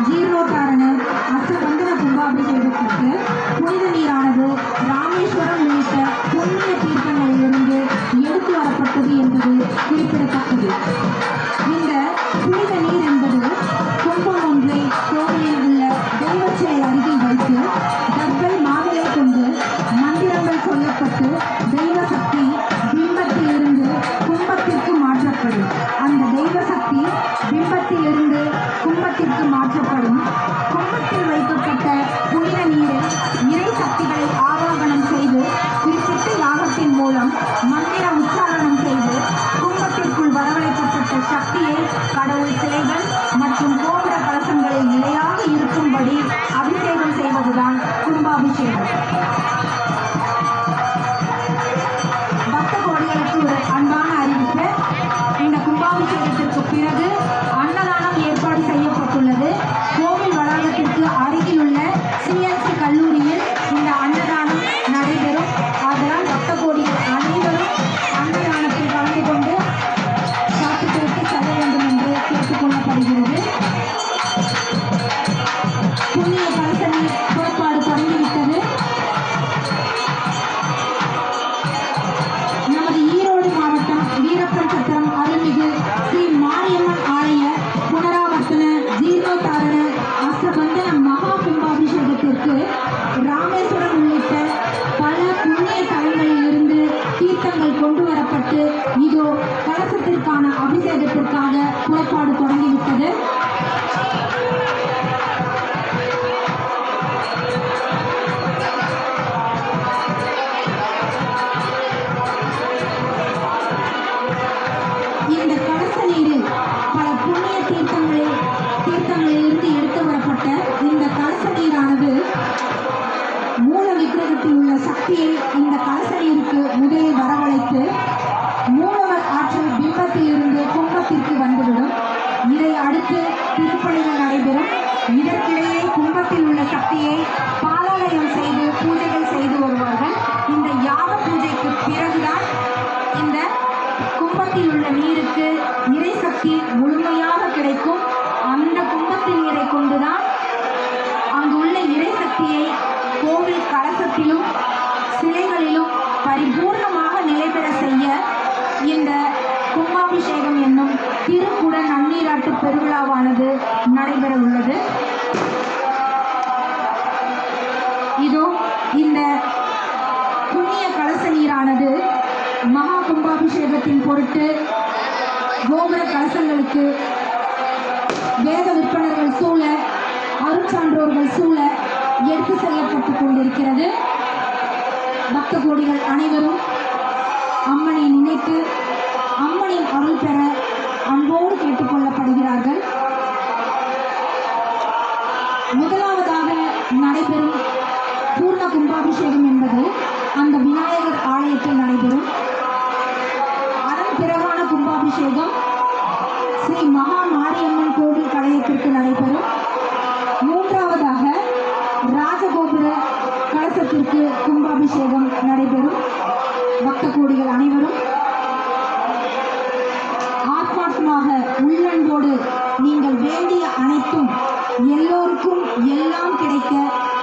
ஜீர்ணோத்தாரண அஷ்டபந்தன கும்பாபிஷேகத்திற்கு புனித நீரானது ராமேஸ்வரம் உள்ளிட்ட புண்ணிய தீர்த்தங்களிலிருந்து எடுத்து வரப்பட்டது என்பது குறிப்பிடத்தக்கது. இந்த புனித நீர் என்பது கும்பம் ஒன்றை கோவிலில் உள்ள தெய்வச்சிலை அருகில் வைத்து டப்பல் மாவிலை கொண்டு மந்திரங்கள் சொல்லப்பட்டு தெய்வ சக்தி பிம்பத்திலிருந்து கும்பத்திற்கு மாற்றப்படும். அந்த தெய்வ சக்தி பிம்பத்திலிருந்து கும்பத்திற்கு மாற்றப்படும். கும்பத்தில் வைக்கப்பட்ட புனித நீரில் இறை சக்திகளை ஆவாகனம் செய்து குறிப்பிட்ட யாகத்தின் மூலம் மந்திர உச்சாரணம் செய்து கும்பத்திற்குள் வரவழைக்கப்பட்ட சக்தியை கடவுள் சிலைகள் மற்றும் கோபுர கலசங்களில் நிலையாக இருக்கும்படி அபிஷேகம் செய்வதுதான் கும்பாபிஷேகம். பக்த கோடிகளுக்கு ஒரு அன்பான அறிவிப்பு. இந்த கும்பாபிஷேகத்திற்கு பிறகு அன்னதானம் ஏற்பாடு செய்யப்பட்டுள்ளது. கோவில் வளாகத்திற்கு அருகில் உள்ள சிஎன்சி கல்லூரியில் இந்த அன்னதானம் நடைபெறும். அதனால் பக்த கோடிகள் அனைவரும் அன்னதானத்தில் கலந்து கொண்டு சாப்பிட்டு செல்ல வேண்டும் என்று கேட்டுக்கொள்ளப்படுகிறது. புண்ணிய கலச நீர் புறப்பாடு தொடங்கிவிட்டது. நமது ஈரோடு மாவட்டம் வீரப்பன் சத்திரம் அருள்மிகு ஸ்ரீ மாரியம்மன் ஆலய புனராவர்த்தன ஜீர்ணோத்தாரண அஷ்டபந்தன மகா கும்பாபிஷேகத்திற்கு ராமேஸ்வரம் உள்ளிட்ட பல புண்ணிய தலங்களிலிருந்து தீர்த்தங்கள் கொண்டு வரப்பட்டு இதோ கலசத்திற்கான அபிஷேகத்திற்காக புறப்பாடு தொடங்கிவிட்டது. இந்த கலச நீரில் பல புண்ணிய தீர்த்தங்களிலிருந்து எடுத்து வரப்பட்ட இந்த கலச நீரானது மூல விக்கிரகத்தில் உள்ள சக்தியை இந்த கலச நீருக்கு முதலில் வரவழைத்து மூலவர் ஆற்றல் பிம்பத்திலிருந்து கும்பத்திற்கு வந்துவிடும். இதை அடுத்து திருப்பணிகள் நடைபெறும். இதற்கிடையே கும்பத்தில் உள்ள சக்தியை பாலாலயம் செய்து பூஜைகள் செய்து வருவார்கள். இந்த யாக பூஜைக்கு பிறகுதான் இந்த கும்பத்தில் உள்ள நீருக்கு இறை சக்தி முழுமையாக கிடைக்கும். அந்த கும்பத்தின் நீரை கொண்டுதான் அங்குள்ள இறை சக்தியை கோவில் கலசத்திலும் சிலைகளிலும் பரிபூர்ணமாக நிலைபெற செய்ய இந்த கும்பாபிஷேகம் என்னும் திருக்குட நன்னீராட்டு பெருவிழாவானது நடைபெற உள்ளது. இதோ இந்த புண்ணிய கலச நீரானது மகா கும்பாபிஷேகத்தின் பொருட்டு கோபுர கலசங்களுக்கு வேத விற்பனர்கள் சூழ அருட்சான்றோர்கள் சூழ எடுத்து செல்லப்பட்டு கொண்டிருக்கிறது. பக்த கோடிகள் அனைவரும் அம்மனை நினைத்து அம்மனின் அருள் பெற அன்போடு கேட்டுக்கொள்ளப்படுகிறார்கள். முதலாவதாக நடைபெறும் பூர்ண கும்பாபிஷேகம் என்பது அந்த விநாயகர் ஆலயத்தில் நடைபெறும். அதன் பிறகான கும்பாபிஷேகம் ஸ்ரீ மகா மாரியம்மன் கோவில் கலையத்திற்கு நடைபெறும். மூன்றாவதாக ராஜகோபுர கலசத்திற்கு கும்பாபிஷேகம் நடைபெறும். பக்த கோடிகள் அனைவரும் ஆத்மார்த்தமாக உள்ளன்போடு நீங்கள் வேண்டிய அனைத்தும் எல்லோருக்கும் எல்லாம் கிடைக்க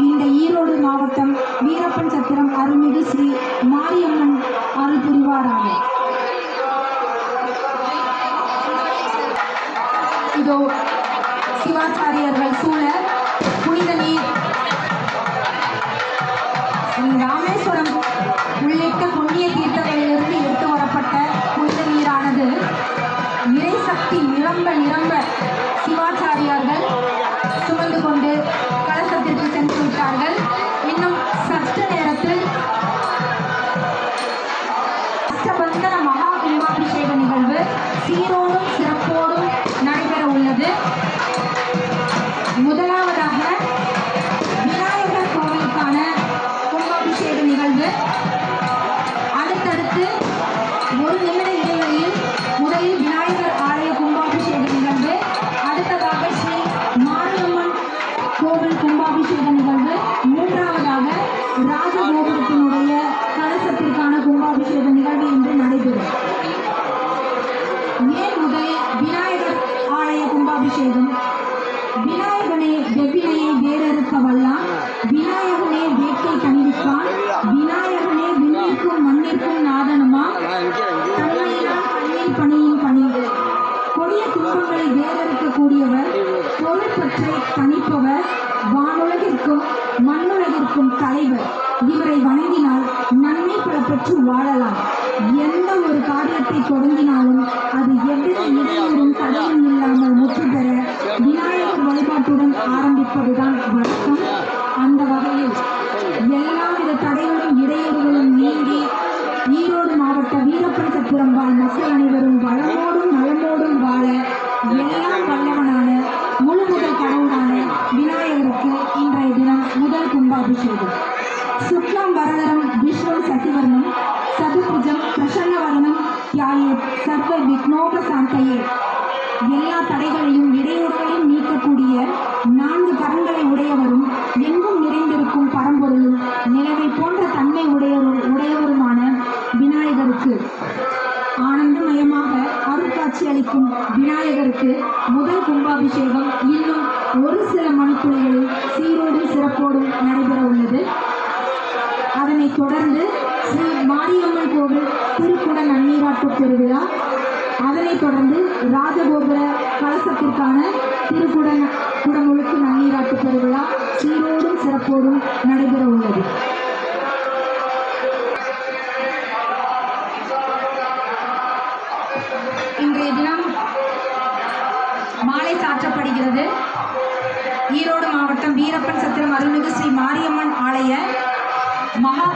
இந்த ஈரோடு மாவட்டம் வீரப்பன் சத்திரம் அருள்மிகு ஸ்ரீ மாரியம்மன் அருள் புரிவாராக. இதோ சிவாச்சாரியர்கள் சூழ புனித நீர் ஸ்ரீ ராமேஸ்வரம் உள்ளிட்ட புண்ணிய தீர்த்தங்களிலிருந்து எடுத்து வரப்பட்ட புனித நீரானது இறை சக்தி நிரம்ப நிரம்ப சிவாச்சாரியார்கள் சுமந்து கொண்டு கலசத்திற்கு சென்று விட்டார்கள். இன்னும் சற்று நேரத்தில் அஷ்டபந்தன மகா கும்பாபிஷேக நிகழ்வு சீரோடும் சிறப்போடும் நடைபெற உள்ளது. முதலாவதாக விநாயகர் கோவிலுக்கான கும்பாபிஷேக நிகழ்வு. அடுத்தடுத்து ஒரு நிமிட இடைவெளியில் முதலில் விநாயகர் ஆலய கும்பாபிஷேக நிகழ்வு, அடுத்ததாக ஸ்ரீ மாரியம்மன் கோவில் கும்பாபிஷேக நிகழ்வு, மூன்றாவதாக ராஜகோபுரத்தினுடைய கலசத்திற்கான கும்பாபிஷேக நிகழ்வு என்று நடைபெறும். ஏன் முதலில் விநாயகர் ஆலய கும்பாபிஷேகம்? விநாயகர் விநாயகனே வெவ்வினையை வேறறுக்க வல்லான், விநாயகனே வேட்கை கண்டிப்பான், விநாயகனே விண்ணிற்கும் மண்ணிற்கும் நாதனுமா, தன்மையினால் கண்ணில் பணியின் பணிந்து கொடிய துன்பங்களை வேறறுக்கக்கூடியவர், பொருள் பற்றை தணிப்பவர், வானுலகிற்கும் மண்ணுலகிற்கும் தலைவர். இவரை வணங்கினால் நன்மை பல பெற்று வாழலாம். எந்த ஒரு காரியத்தை தொடங்கினாலும் அது எவ்வித இடையூறும் தடையும் இல்லாமல் முற்று பெற விநாயகர் வழிபாட்டுடன் ஆரம்பிப்பதுதான் வழக்கம். அந்த வகையில் எல்லாவித தடைகளும் இடையூறுகளும் நீங்கி ஈரோடு மாவட்ட வீரப்பன் சத்திரம் வாழ் மக்கள் அனைவரும் வளமோடும் நலமோடும் வாழ எல்லாம் வல்லவனான முழுமுதல் கடவுளான விநாயகருக்கு இன்றைய தினம் முதல் கும்பாபிஷேகம். சுக்லாம் வரதரம் விஷ்ணு சசிவர்ணம் சதுபுஜம் பிரசன்னவர்ணம் தியாயே சர்வ விக்னோப சாந்தையே. எல்லா தடைகளையும் இடையூறுகளையும் நீக்கக்கூடிய 4 கரங்களை உடையவரும் எங்கும் நிறைந்திருக்கும் பரம்பொருளும் நிலவை போன்ற தன்மை உடையவருமான விநாயகருக்கு ஆனந்தமயமாக அருட்காட்சி அளிக்கும் விநாயகருக்கு முதல் கும்பாபிஷேகம் இன்னும் ஒரு சில மணித்துளிகளில் சீரோடும் சிறப்போடும் நடைபெற உள்ளது. அதனைத் தொடர்ந்து ஸ்ரீ மாரியம்மன் கோவில் திருக்குட நன்னீராட்டு பெருவிழா, அதனைத் தொடர்ந்து ராஜகோபுர கலசத்திற்கான குடமுழுக்கு நன்னீராட்டு பெருவிழா சீரோடும் சிறப்போடும் நடைபெற உள்ளது. இன்றைய தினம் மாலை சாற்றப்படுகிறது. ஈரோடு மாவட்டம் வீரப்பன் சத்திரம் அருள்மிகு ஸ்ரீ மாரியம்மன் ஆலய மகா